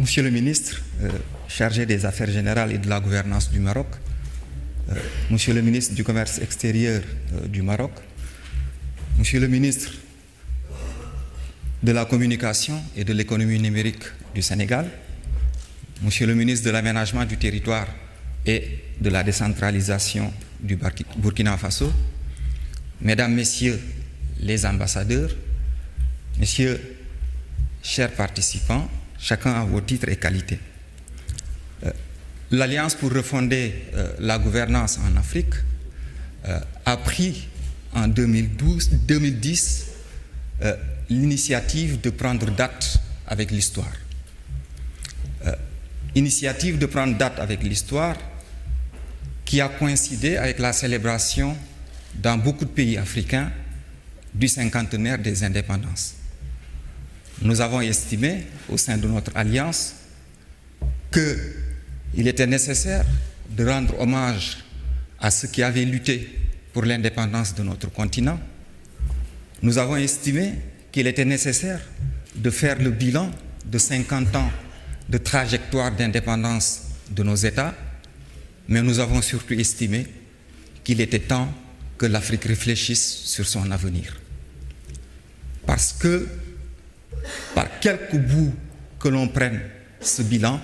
Monsieur le ministre, chargé des Affaires générales et de la gouvernance du Maroc, Monsieur le ministre du Commerce extérieur du Maroc, Monsieur le ministre de la Communication et de l'économie numérique du Sénégal, Monsieur le ministre de l'Aménagement du territoire et de la décentralisation du Burkina Faso, Mesdames, Messieurs les ambassadeurs, Messieurs, chers participants, chacun à vos titres et qualités. L'Alliance pour refonder la gouvernance en Afrique a pris en 2010 l'initiative de prendre date avec l'histoire. Initiative de prendre date avec l'histoire qui a coïncidé avec la célébration dans beaucoup de pays africains du cinquantenaire des indépendances. Nous avons estimé au sein de notre alliance qu'il était nécessaire de rendre hommage à ceux qui avaient lutté pour l'indépendance de notre continent. Nous avons estimé qu'il était nécessaire de faire le bilan de 50 ans de trajectoire d'indépendance de nos États, mais nous avons surtout estimé qu'il était temps que l'Afrique réfléchisse sur son avenir. Parce que, par quelque bout que l'on prenne ce bilan,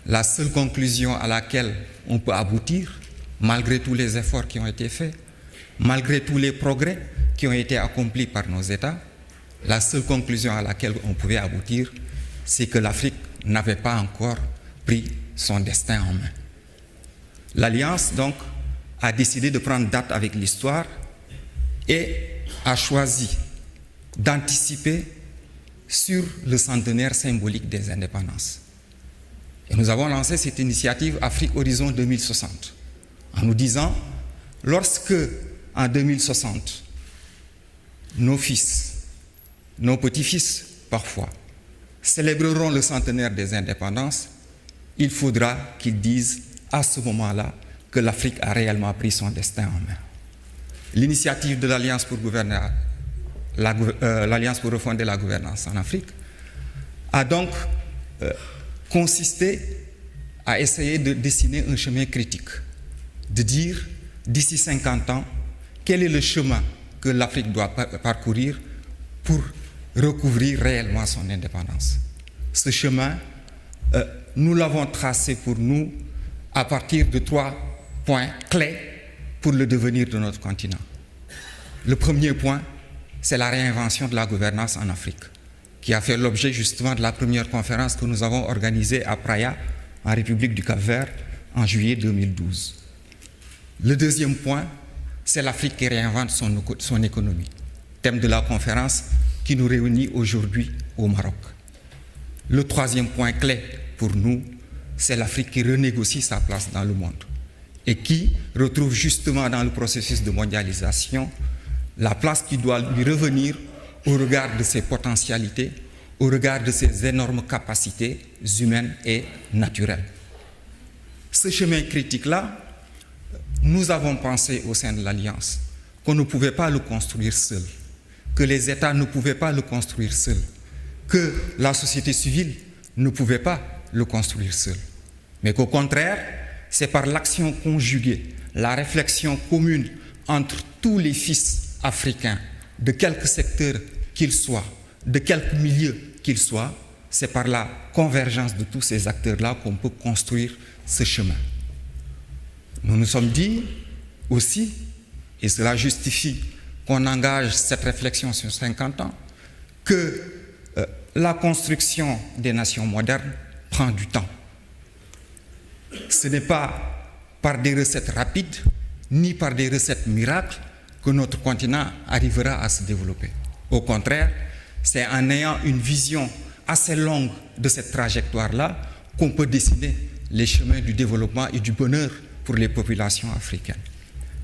la seule conclusion à laquelle on peut aboutir, malgré tous les efforts qui ont été faits, malgré tous les progrès qui ont été accomplis par nos États, la seule conclusion à laquelle on pouvait aboutir, c'est que l'Afrique n'avait pas encore pris son destin en main. L'Alliance, donc, a décidé de prendre date avec l'histoire et a choisi d'anticiper sur le centenaire symbolique des indépendances. Et nous avons lancé cette initiative Afrique Horizon 2060 en nous disant, lorsque en 2060, nos fils, nos petits-fils parfois, célébreront le centenaire des indépendances, il faudra qu'ils disent à ce moment-là que l'Afrique a réellement pris son destin en main. L'initiative de l'Alliance pour refonder la gouvernance en Afrique a donc consisté à essayer de dessiner un chemin critique, de dire d'ici 50 ans, quel est le chemin que l'Afrique doit parcourir pour recouvrir réellement son indépendance. Ce chemin, nous l'avons tracé pour nous à partir de 3 points clés pour le devenir de notre continent. Le premier point, c'est la réinvention de la gouvernance en Afrique, qui a fait l'objet justement de la première conférence que nous avons organisée à Praia, en République du Cap-Vert, en juillet 2012. Le deuxième point, c'est l'Afrique qui réinvente son économie, thème de la conférence qui nous réunit aujourd'hui au Maroc. Le troisième point clé pour nous, c'est l'Afrique qui renégocie sa place dans le monde et qui retrouve justement dans le processus de mondialisation la place qui doit lui revenir au regard de ses potentialités, au regard de ses énormes capacités humaines et naturelles. Ce chemin critique-là, nous avons pensé au sein de l'Alliance qu'on ne pouvait pas le construire seul, que les États ne pouvaient pas le construire seuls, que la société civile ne pouvait pas le construire seule, mais qu'au contraire, c'est par l'action conjuguée, la réflexion commune entre tous les fils africains, de quelque secteur qu'ils soient, de quelque milieu qu'ils soient, c'est par la convergence de tous ces acteurs-là qu'on peut construire ce chemin. Nous nous sommes dit aussi, et cela justifie qu'on engage cette réflexion sur 50 ans, que la construction des nations modernes prend du temps. Ce n'est pas par des recettes rapides, ni par des recettes miracles que notre continent arrivera à se développer. Au contraire, c'est en ayant une vision assez longue de cette trajectoire-là qu'on peut dessiner les chemins du développement et du bonheur pour les populations africaines.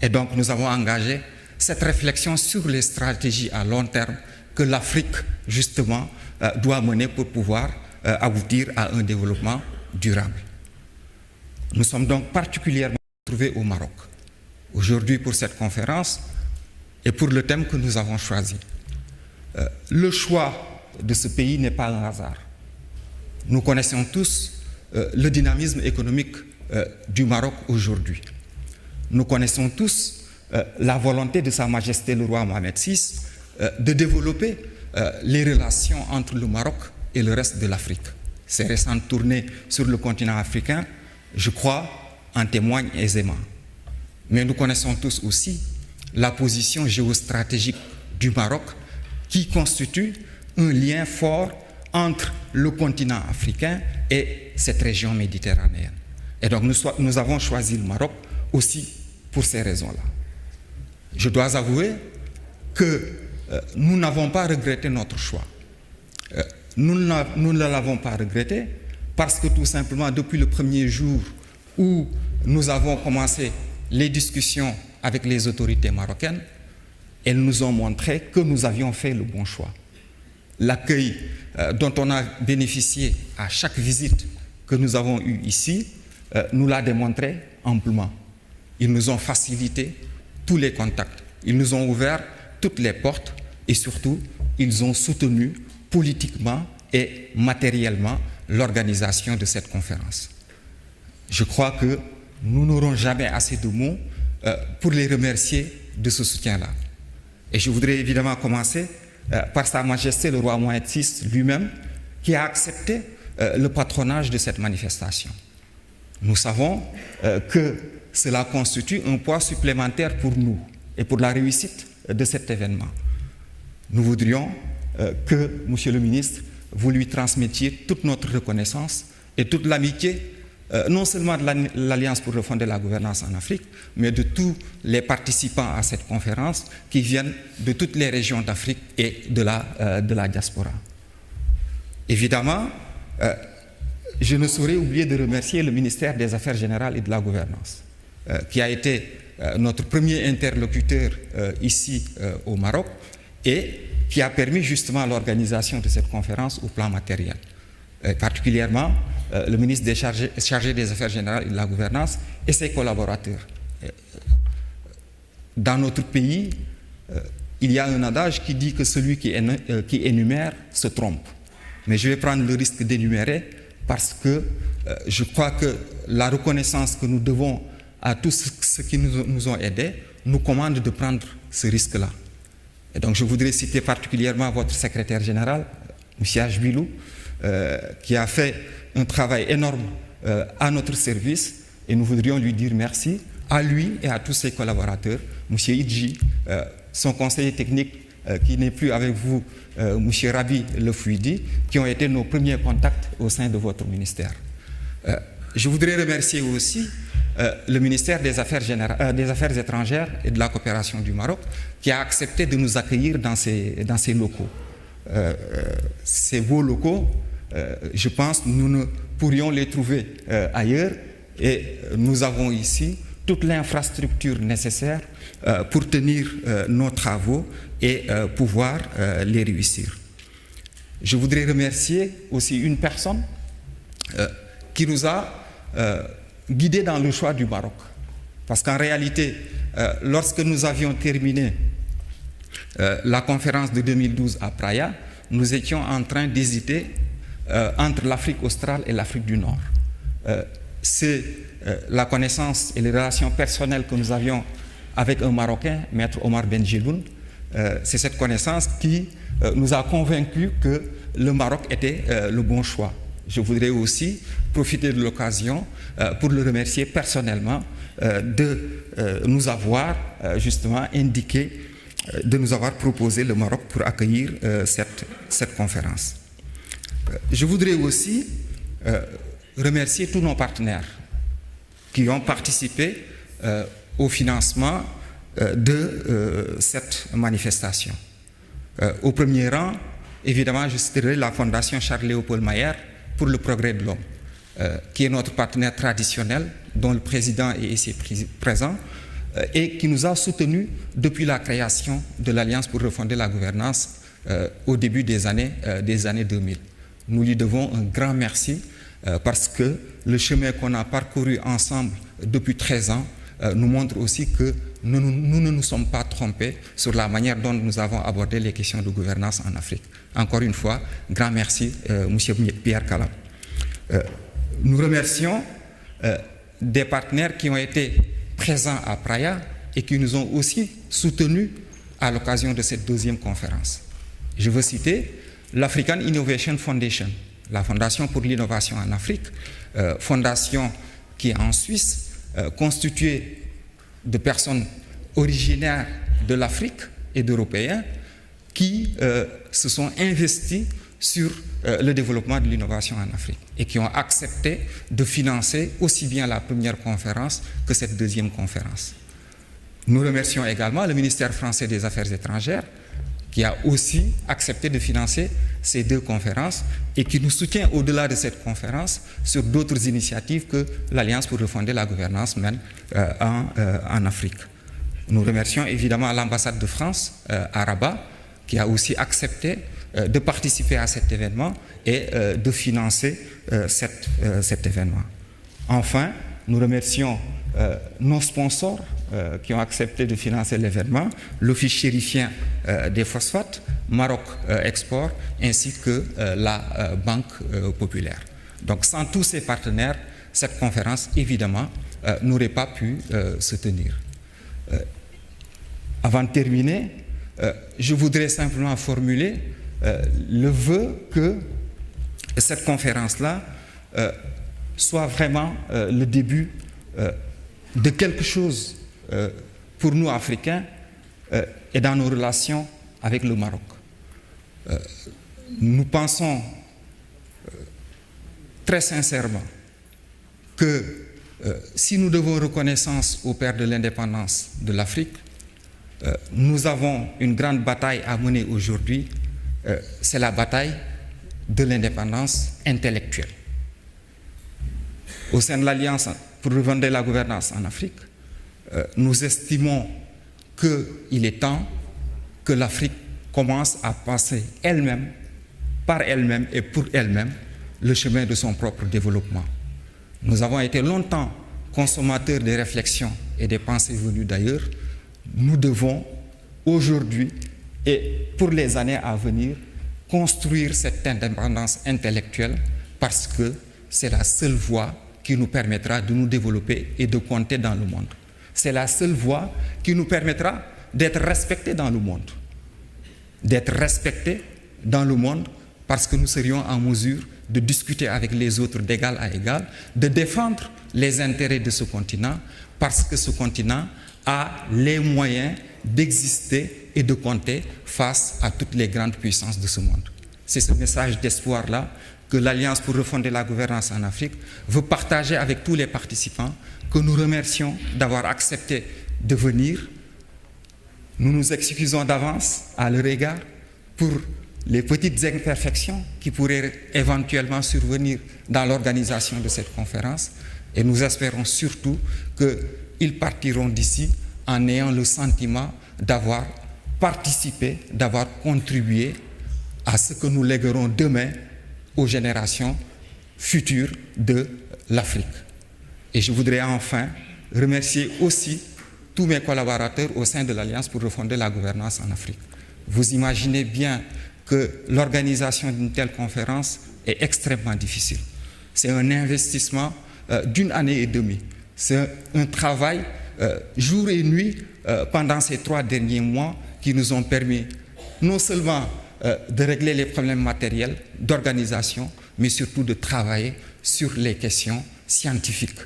Et donc nous avons engagé cette réflexion sur les stratégies à long terme que l'Afrique, justement, doit mener pour pouvoir aboutir à un développement durable. Nous sommes donc particulièrement retrouvés au Maroc, aujourd'hui pour cette conférence et pour le thème que nous avons choisi. Le choix de ce pays n'est pas un hasard. Nous connaissons tous le dynamisme économique du Maroc aujourd'hui. Nous connaissons tous la volonté de Sa Majesté le roi Mohamed VI de développer les relations entre le Maroc et le reste de l'Afrique. Ces récentes tournées sur le continent africain, je crois, en témoignent aisément. Mais nous connaissons tous aussi la position géostratégique du Maroc qui constitue un lien fort entre le continent africain et cette région méditerranéenne. Et donc nous avons choisi le Maroc aussi pour ces raisons-là. Je dois avouer que nous n'avons pas regretté notre choix. Nous ne l'avons pas regretté parce que tout simplement depuis le premier jour où nous avons commencé les discussions avec les autorités marocaines, elles nous ont montré que nous avions fait le bon choix. L'accueil dont on a bénéficié à chaque visite que nous avons eue ici nous l'a démontré amplement. Ils nous ont facilité tous les contacts, ils nous ont ouvert toutes les portes et surtout, ils ont soutenu politiquement et matériellement l'organisation de cette conférence. Je crois que nous n'aurons jamais assez de mots pour les remercier de ce soutien-là. Et je voudrais évidemment commencer par Sa Majesté le roi Mohamed VI lui-même, qui a accepté le patronage de cette manifestation. Nous savons que cela constitue un poids supplémentaire pour nous et pour la réussite de cet événement. Nous voudrions que, Monsieur le ministre, vous lui transmettiez toute notre reconnaissance et toute l'amitié, non seulement de l'Alliance pour refonder la gouvernance en Afrique, mais de tous les participants à cette conférence qui viennent de toutes les régions d'Afrique et de la diaspora. Évidemment, je ne saurais oublier de remercier le ministère des Affaires générales et de la gouvernance, qui a été notre premier interlocuteur ici au Maroc et qui a permis justement l'organisation de cette conférence au plan matériel. Particulièrement le ministre chargé des Affaires générales et de la gouvernance et ses collaborateurs. Dans notre pays, il y a un adage qui dit que celui qui énumère se trompe. Mais je vais prendre le risque d'énumérer parce que je crois que la reconnaissance que nous devons à tous ceux qui nous ont aidés nous commande de prendre ce risque-là. Et donc je voudrais citer particulièrement votre secrétaire général, M. Ajbilou, qui a fait un travail énorme à notre service et nous voudrions lui dire merci à lui et à tous ses collaborateurs, M. Idji, son conseiller technique qui n'est plus avec vous, M. Rabi Lefouidi, qui ont été nos premiers contacts au sein de votre ministère. Je voudrais remercier aussi le ministère des Affaires étrangères et de la coopération du Maroc, qui a accepté de nous accueillir dans ces locaux. Ces beaux locaux, je pense, nous ne pourrions les trouver ailleurs et nous avons ici toute l'infrastructure nécessaire pour tenir nos travaux et pouvoir les réussir. Je voudrais remercier aussi une personne qui nous a guidés dans le choix du Maroc. Parce qu'en réalité, lorsque nous avions terminé la conférence de 2012 à Praia, nous étions en train d'hésiter entre l'Afrique australe et l'Afrique du Nord. C'est la connaissance et les relations personnelles que nous avions avec un Marocain, Maître Omar Benjeloun, c'est cette connaissance qui nous a convaincus que le Maroc était le bon choix. Je voudrais aussi profiter de l'occasion pour le remercier personnellement de nous avoir justement indiqué, de nous avoir proposé le Maroc pour accueillir cette conférence. Je voudrais aussi remercier tous nos partenaires qui ont participé au financement de cette manifestation. Au premier rang, évidemment, je citerai la Fondation Charles-Léopold Mayer pour le progrès de l'homme, qui est notre partenaire traditionnel, dont le président est ici présent, et qui nous a soutenus depuis la création de l'Alliance pour refonder la gouvernance au début des années 2000. Nous lui devons un grand merci parce que le chemin qu'on a parcouru ensemble depuis 13 ans nous montre aussi que nous ne nous sommes pas trompés sur la manière dont nous avons abordé les questions de gouvernance en Afrique. Encore une fois, grand merci, M. Pierre Kala. Nous remercions des partenaires qui ont été présents à Praia et qui nous ont aussi soutenus à l'occasion de cette deuxième conférence. Je veux citer l'African Innovation Foundation, la Fondation pour l'innovation en Afrique, fondation qui est en Suisse, constituée de personnes originaires de l'Afrique et d'Européens qui se sont investis sur le développement de l'innovation en Afrique et qui ont accepté de financer aussi bien la première conférence que cette deuxième conférence. Nous remercions également le ministère français des Affaires étrangères qui a aussi accepté de financer ces deux conférences et qui nous soutient au-delà de cette conférence sur d'autres initiatives que l'Alliance pour refonder la gouvernance mène en Afrique. Nous remercions évidemment l'ambassade de France à Rabat qui a aussi accepté de participer à cet événement et de financer cet événement. Enfin, nous remercions nos sponsors qui ont accepté de financer l'événement, l'Office chérifien des phosphates, Maroc Export, ainsi que la Banque Populaire. Donc sans tous ces partenaires, cette conférence, évidemment, n'aurait pas pu se tenir. Avant de terminer, je voudrais simplement formuler le vœu que cette conférence-là soit vraiment le début de quelque chose pour nous Africains et dans nos relations avec le Maroc. Nous pensons très sincèrement que si nous devons reconnaissance au père de l'indépendance de l'Afrique, nous avons une grande bataille à mener aujourd'hui, c'est la bataille de l'indépendance intellectuelle. Au sein de l'Alliance pour refonder la gouvernance en Afrique, nous estimons qu'il est temps que l'Afrique commence à passer elle-même, par elle-même et pour elle-même, le chemin de son propre développement. Nous avons été longtemps consommateurs des réflexions et des pensées venues d'ailleurs. Nous devons aujourd'hui et pour les années à venir construire cette indépendance intellectuelle parce que c'est la seule voie qui nous permettra de nous développer et de compter dans le monde. C'est la seule voie qui nous permettra d'être respectés dans le monde. D'être respectés dans le monde parce que nous serions en mesure de discuter avec les autres d'égal à égal, de défendre les intérêts de ce continent parce que ce continent a les moyens d'exister et de compter face à toutes les grandes puissances de ce monde. C'est ce message d'espoir-là que l'Alliance pour refonder la gouvernance en Afrique veut partager avec tous les participants, que nous remercions d'avoir accepté de venir. Nous nous excusons d'avance à leur égard pour les petites imperfections qui pourraient éventuellement survenir dans l'organisation de cette conférence et nous espérons surtout qu'ils partiront d'ici en ayant le sentiment d'avoir participé, d'avoir contribué à ce que nous léguerons demain aux générations futures de l'Afrique. Et je voudrais enfin remercier aussi tous mes collaborateurs au sein de l'Alliance pour refonder la gouvernance en Afrique. Vous imaginez bien que l'organisation d'une telle conférence est extrêmement difficile. C'est un investissement d'une année et demie. C'est un travail jour et nuit pendant ces 3 derniers mois qui nous ont permis non seulement de régler les problèmes matériels, d'organisation, mais surtout de travailler sur les questions scientifiques.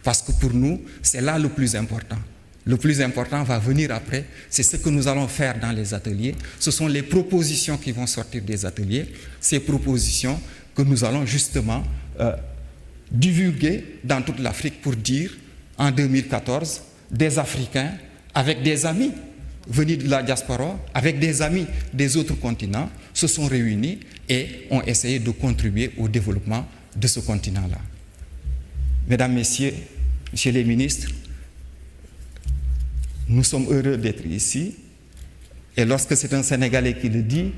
Parce que pour nous, c'est là le plus important. Le plus important va venir après, c'est ce que nous allons faire dans les ateliers. Ce sont les propositions qui vont sortir des ateliers, ces propositions que nous allons justement divulguer dans toute l'Afrique pour dire, en 2014, des Africains avec des amis venus de la diaspora, avec des amis des autres continents, se sont réunis et ont essayé de contribuer au développement de ce continent-là. Mesdames, Messieurs, Messieurs les ministres, nous sommes heureux d'être ici et lorsque c'est un Sénégalais qui le dit,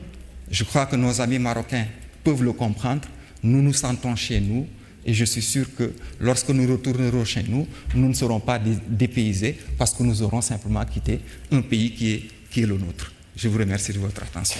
je crois que nos amis marocains peuvent le comprendre, nous nous sentons chez nous et je suis sûr que lorsque nous retournerons chez nous, nous ne serons pas dépaysés parce que nous aurons simplement quitté un pays qui est le nôtre. Je vous remercie de votre attention.